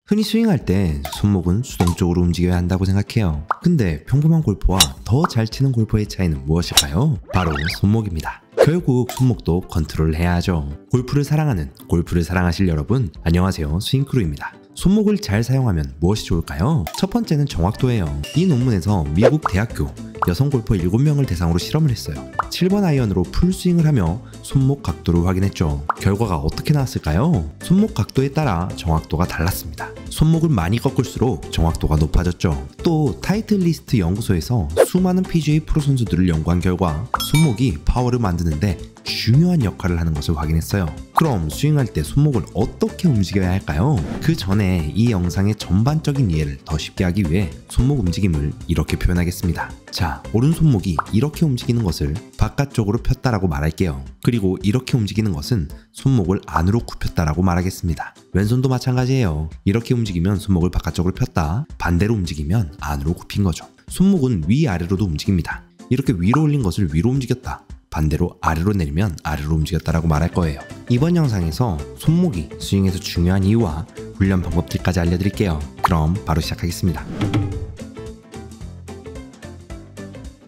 흔히 스윙할 때 손목은 수동적으로 움직여야 한다고 생각해요. 근데 평범한 골퍼와 더 잘 치는 골퍼의 차이는 무엇일까요? 바로 손목입니다. 결국 손목도 컨트롤해야 하죠. 골프를 사랑하는, 골프를 사랑하실 여러분, 안녕하세요. 스윙크루입니다. 손목을 잘 사용하면 무엇이 좋을까요? 첫 번째는 정확도예요. 이 논문에서 미국 대학교 여성 골퍼 7명을 대상으로 실험을 했어요. 7번 아이언으로 풀스윙을 하며 손목 각도를 확인했죠. 결과가 어떻게 나왔을까요? 손목 각도에 따라 정확도가 달랐습니다. 손목을 많이 꺾을수록 정확도가 높아졌죠. 또 타이틀리스트 연구소에서 수많은 PGA 프로 선수들을 연구한 결과 손목이 파워를 만드는데 중요한 역할을 하는 것을 확인했어요. 그럼 스윙할 때 손목을 어떻게 움직여야 할까요? 그 전에 이 영상의 전반적인 이해를 더 쉽게 하기 위해 손목 움직임을 이렇게 표현하겠습니다. 자, 오른손목이 이렇게 움직이는 것을 바깥쪽으로 폈다라고 말할게요. 그리고 이렇게 움직이는 것은 손목을 안으로 굽혔다라고 말하겠습니다. 왼손도 마찬가지예요. 이렇게 움직이면 손목을 바깥쪽으로 폈다, 반대로 움직이면 안으로 굽힌 거죠. 손목은 위아래로도 움직입니다. 이렇게 위로 올린 것을 위로 움직였다, 반대로 아래로 내리면 아래로 움직였다라고 말할 거예요. 이번 영상에서 손목이 스윙에서 중요한 이유와 훈련 방법들까지 알려드릴게요. 그럼 바로 시작하겠습니다.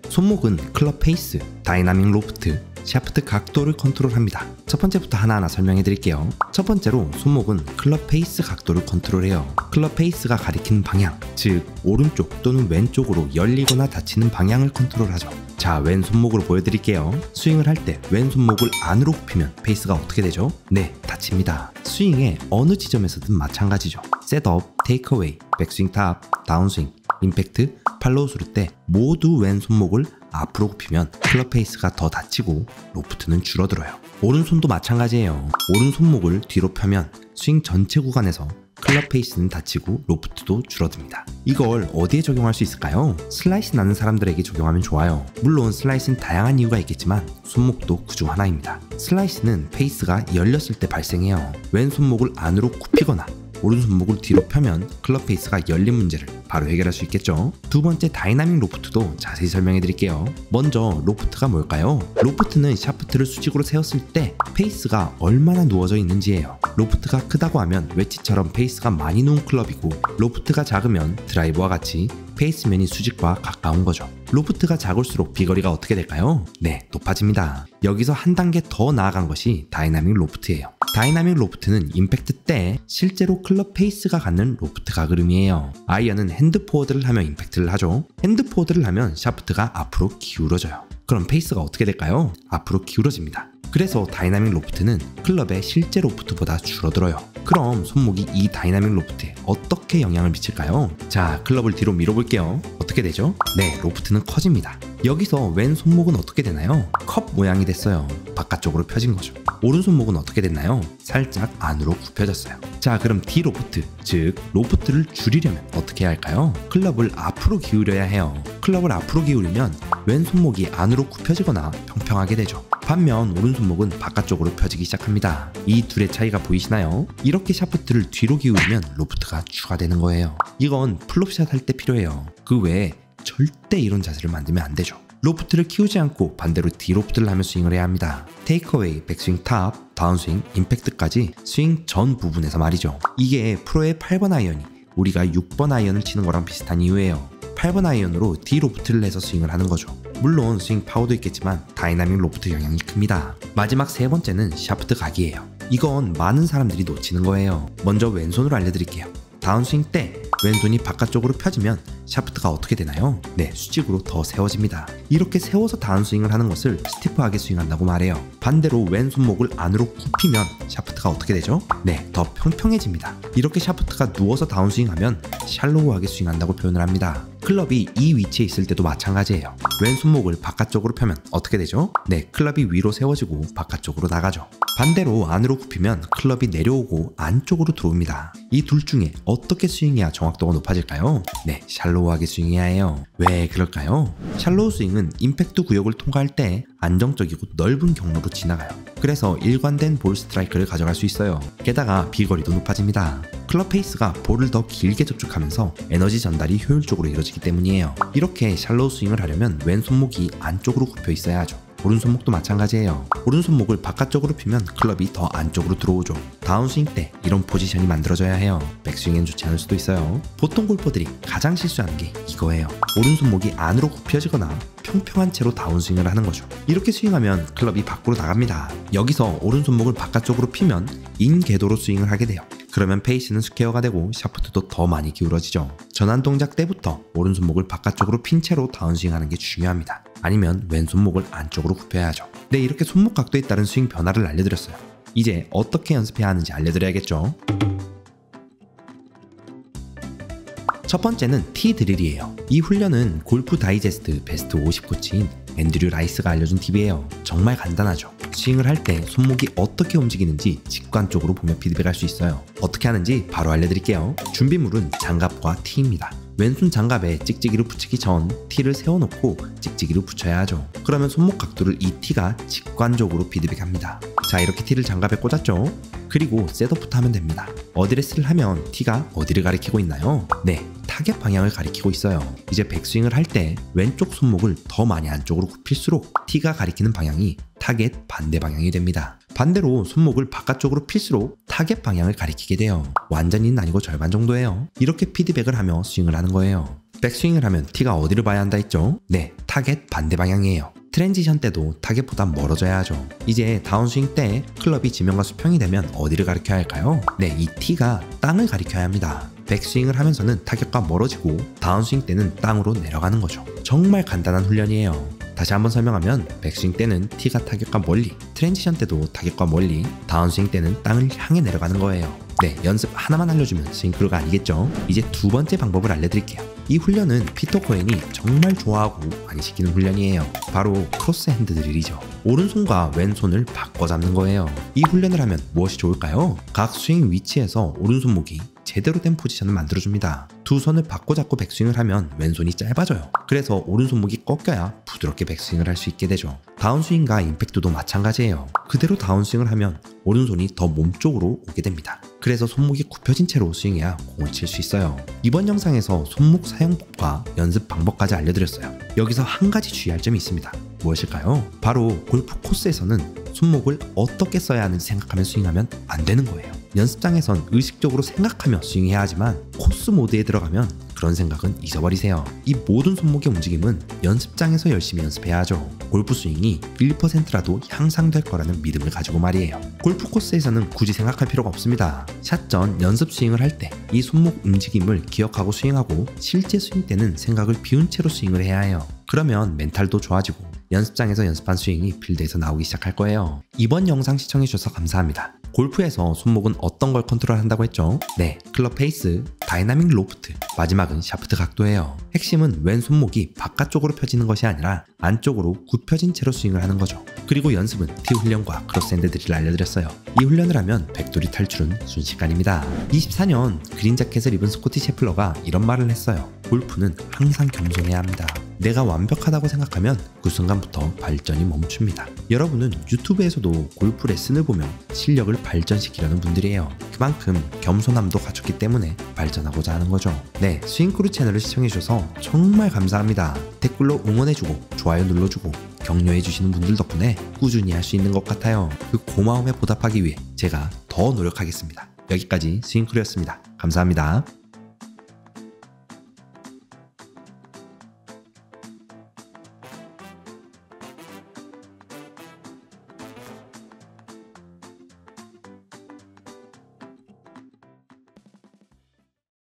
손목은 클럽 페이스, 다이나믹 로프트, 샤프트 각도를 컨트롤합니다. 첫 번째부터 하나하나 설명해 드릴게요. 첫 번째로 손목은 클럽 페이스 각도를 컨트롤해요. 클럽 페이스가 가리키는 방향, 즉 오른쪽 또는 왼쪽으로 열리거나 닫히는 방향을 컨트롤하죠. 자, 왼손목으로 보여드릴게요. 스윙을 할 때 왼손목을 안으로 굽히면 페이스가 어떻게 되죠? 네, 닫힙니다. 스윙의 어느 지점에서든 마찬가지죠. 셋업, 테이크어웨이, 백스윙 탑, 다운스윙, 임팩트, 팔로우 스루 때 모두 왼손목을 앞으로 굽히면 클럽 페이스가 더 닫히고 로프트는 줄어들어요. 오른손도 마찬가지예요. 오른손목을 뒤로 펴면 스윙 전체 구간에서 클럽 페이스는 닫히고 로프트도 줄어듭니다. 이걸 어디에 적용할 수 있을까요? 슬라이스 나는 사람들에게 적용하면 좋아요. 물론 슬라이스는 다양한 이유가 있겠지만 손목도 그중 하나입니다. 슬라이스는 페이스가 열렸을 때 발생해요. 왼손목을 안으로 굽히거나 오른손목을 뒤로 펴면 클럽 페이스가 열린 문제를 바로 해결할 수 있겠죠. 두 번째, 다이나믹 로프트도 자세히 설명해 드릴게요. 먼저 로프트가 뭘까요? 로프트는 샤프트를 수직으로 세웠을 때 페이스가 얼마나 누워져 있는지예요. 로프트가 크다고 하면 웨지처럼 페이스가 많이 누운 클럽이고, 로프트가 작으면 드라이버와 같이 페이스면이 수직과 가까운 거죠. 로프트가 작을수록 비거리가 어떻게 될까요? 네, 높아집니다. 여기서 한 단계 더 나아간 것이 다이나믹 로프트예요. 다이나믹 로프트는 임팩트 때 실제로 클럽 페이스가 갖는 로프트 가그름이에요. 아이언은 핸드 포워드를 하며 임팩트를 하죠. 핸드 포워드를 하면 샤프트가 앞으로 기울어져요. 그럼 페이스가 어떻게 될까요? 앞으로 기울어집니다. 그래서 다이나믹 로프트는 클럽의 실제 로프트보다 줄어들어요. 그럼 손목이 이 다이나믹 로프트에 어떻게 영향을 미칠까요? 자, 클럽을 뒤로 밀어볼게요. 어떻게 되죠? 네, 로프트는 커집니다. 여기서 왼손목은 어떻게 되나요? 컵 모양이 됐어요. 바깥쪽으로 펴진 거죠. 오른손목은 어떻게 됐나요? 살짝 안으로 굽혀졌어요. 자, 그럼 디로프트, 즉 로프트를 줄이려면 어떻게 해야 할까요? 클럽을 앞으로 기울여야 해요. 클럽을 앞으로 기울이면 왼손목이 안으로 굽혀지거나 평평하게 되죠. 반면 오른손목은 바깥쪽으로 펴지기 시작합니다. 이 둘의 차이가 보이시나요? 이렇게 샤프트를 뒤로 기울이면 로프트가 추가되는 거예요. 이건 플롭샷 할 때 필요해요. 그 외에 절대 이런 자세를 만들면 안 되죠. 로프트를 키우지 않고 반대로 디로프트를 하며 스윙을 해야 합니다. 테이크어웨이, 백스윙 탑, 다운스윙, 임팩트까지 스윙 전 부분에서 말이죠. 이게 프로의 8번 아이언이 우리가 6번 아이언을 치는 거랑 비슷한 이유예요. 8번 아이언으로 디로프트를 해서 스윙을 하는 거죠. 물론 스윙 파워도 있겠지만 다이나믹 로프트 영향이 큽니다. 마지막 세 번째는 샤프트 각이에요. 이건 많은 사람들이 놓치는 거예요. 먼저 왼손으로 알려드릴게요. 다운스윙 때 왼손이 바깥쪽으로 펴지면 샤프트가 어떻게 되나요? 네, 수직으로 더 세워집니다. 이렇게 세워서 다운스윙을 하는 것을 스티프하게 스윙한다고 말해요. 반대로 왼손목을 안으로 굽히면 샤프트가 어떻게 되죠? 네, 더 평평해집니다. 이렇게 샤프트가 누워서 다운스윙하면 샬로우하게 스윙한다고 표현을 합니다. 클럽이 이 위치에 있을 때도 마찬가지예요. 왼손목을 바깥쪽으로 펴면 어떻게 되죠? 네, 클럽이 위로 세워지고 바깥쪽으로 나가죠. 반대로 안으로 굽히면 클럽이 내려오고 안쪽으로 들어옵니다. 이 둘 중에 어떻게 스윙해야 정확도가 높아질까요? 네, 샬로우하게 스윙해야 해요. 왜 그럴까요? 샬로우 스윙은 임팩트 구역을 통과할 때 안정적이고 넓은 경로로 지나가요. 그래서 일관된 볼 스트라이크를 가져갈 수 있어요. 게다가 비거리도 높아집니다. 클럽 페이스가 볼을 더 길게 접촉하면서 에너지 전달이 효율적으로 이루어지기 때문이에요. 이렇게 샬로우 스윙을 하려면 왼손목이 안쪽으로 굽혀 있어야 하죠. 오른손목도 마찬가지예요. 오른손목을 바깥쪽으로 피면 클럽이 더 안쪽으로 들어오죠. 다운스윙 때 이런 포지션이 만들어져야 해요. 백스윙엔 좋지 않을 수도 있어요. 보통 골퍼들이 가장 실수하는 게 이거예요. 오른손목이 안으로 굽혀지거나 평평한 채로 다운스윙을 하는 거죠. 이렇게 스윙하면 클럽이 밖으로 나갑니다. 여기서 오른손목을 바깥쪽으로 피면 인궤도로 스윙을 하게 돼요. 그러면 페이스는 스퀘어가 되고 샤프트도 더 많이 기울어지죠. 전환 동작 때부터 오른손목을 바깥쪽으로 핀 채로 다운스윙하는 게 중요합니다. 아니면 왼손목을 안쪽으로 굽혀야죠. 네, 이렇게 손목 각도에 따른 스윙 변화를 알려드렸어요. 이제 어떻게 연습해야 하는지 알려드려야겠죠. 첫 번째는 티 드릴이에요. 이 훈련은 골프 다이제스트 베스트 50 코치인 앤드류 라이스가 알려준 팁이에요. 정말 간단하죠. 스윙을 할 때 손목이 어떻게 움직이는지 직관적으로 보며 피드백할 수 있어요. 어떻게 하는지 바로 알려드릴게요. 준비물은 장갑과 티입니다. 왼손 장갑에 찍찍이를 붙이기 전 티를 세워놓고 찍찍이를 붙여야 하죠. 그러면 손목 각도를 이 티가 직관적으로 피드백합니다. 자, 이렇게 티를 장갑에 꽂았죠? 그리고 셋업부터 하면 됩니다. 어드레스를 하면 티가 어디를 가리키고 있나요? 네, 타겟 방향을 가리키고 있어요. 이제 백스윙을 할 때 왼쪽 손목을 더 많이 안쪽으로 굽힐수록 티가 가리키는 방향이 타겟 반대 방향이 됩니다. 반대로 손목을 바깥쪽으로 필수록 타겟 방향을 가리키게 돼요. 완전히는 아니고 절반 정도예요. 이렇게 피드백을 하며 스윙을 하는 거예요. 백스윙을 하면 티가 어디를 봐야 한다 했죠? 네, 타겟 반대 방향이에요. 트랜지션 때도 타겟보다 멀어져야 하죠. 이제 다운스윙 때 클럽이 지면과 수평이 되면 어디를 가리켜야 할까요? 네, 이 티가 땅을 가리켜야 합니다. 백스윙을 하면서는 타겟과 멀어지고 다운스윙 때는 땅으로 내려가는 거죠. 정말 간단한 훈련이에요. 다시 한번 설명하면 백스윙 때는 티가 타겟과 멀리, 트랜지션 때도 타겟과 멀리, 다운스윙 때는 땅을 향해 내려가는 거예요. 네, 연습 하나만 알려주면 스윙크루가 아니겠죠? 이제 두 번째 방법을 알려드릴게요. 이 훈련은 피터 코엔이 정말 좋아하고 많이 시키는 훈련이에요. 바로 크로스 핸드 드릴이죠. 오른손과 왼손을 바꿔 잡는 거예요. 이 훈련을 하면 무엇이 좋을까요? 각 스윙 위치에서 오른손목이 제대로 된 포지션을 만들어줍니다. 두 손을 바꿔 잡고 백스윙을 하면 왼손이 짧아져요. 그래서 오른손목이 꺾여야 부드럽게 백스윙을 할 수 있게 되죠. 다운스윙과 임팩트도 마찬가지예요. 그대로 다운스윙을 하면 오른손이 더 몸쪽으로 오게 됩니다. 그래서 손목이 굽혀진 채로 스윙해야 공을 칠 수 있어요. 이번 영상에서 손목 사용법과 연습 방법까지 알려드렸어요. 여기서 한 가지 주의할 점이 있습니다. 무엇일까요? 바로 골프 코스에서는 손목을 어떻게 써야 하는지 생각하며 스윙하면 안 되는 거예요. 연습장에선 의식적으로 생각하며 스윙해야 하지만 코스 모드에 들어가면 그런 생각은 잊어버리세요. 이 모든 손목의 움직임은 연습장에서 열심히 연습해야 하죠. 골프 스윙이 1%라도 향상될 거라는 믿음을 가지고 말이에요. 골프 코스에서는 굳이 생각할 필요가 없습니다. 샷 전 연습 스윙을 할 때 이 손목 움직임을 기억하고 스윙하고 실제 스윙 때는 생각을 비운 채로 스윙을 해야 해요. 그러면 멘탈도 좋아지고 연습장에서 연습한 스윙이 필드에서 나오기 시작할 거예요. 이번 영상 시청해주셔서 감사합니다. 골프에서 손목은 어떤 걸 컨트롤한다고 했죠? 네, 클럽 페이스, 다이나믹 로프트, 마지막은 샤프트 각도예요. 핵심은 왼손목이 바깥쪽으로 펴지는 것이 아니라 안쪽으로 굽혀진 채로 스윙을 하는 거죠. 그리고 연습은 티 훈련과 크로스 핸드 드릴을 알려드렸어요. 이 훈련을 하면 백돌이 탈출은 순식간입니다. 24년 그린 자켓을 입은 스코티 셰플러가 이런 말을 했어요. 골프는 항상 겸손해야 합니다. 내가 완벽하다고 생각하면 그 순간부터 발전이 멈춥니다. 여러분은 유튜브에서도 골프 레슨을 보며 실력을 발전시키려는 분들이에요. 그만큼 겸손함도 갖췄기 때문에 발전하고자 하는 거죠. 네, 스윙크루 채널을 시청해주셔서 정말 감사합니다. 댓글로 응원해주고 좋아요 눌러주고 격려해주시는 분들 덕분에 꾸준히 할 수 있는 것 같아요. 그 고마움에 보답하기 위해 제가 더 노력하겠습니다. 여기까지 스윙크루였습니다. 감사합니다.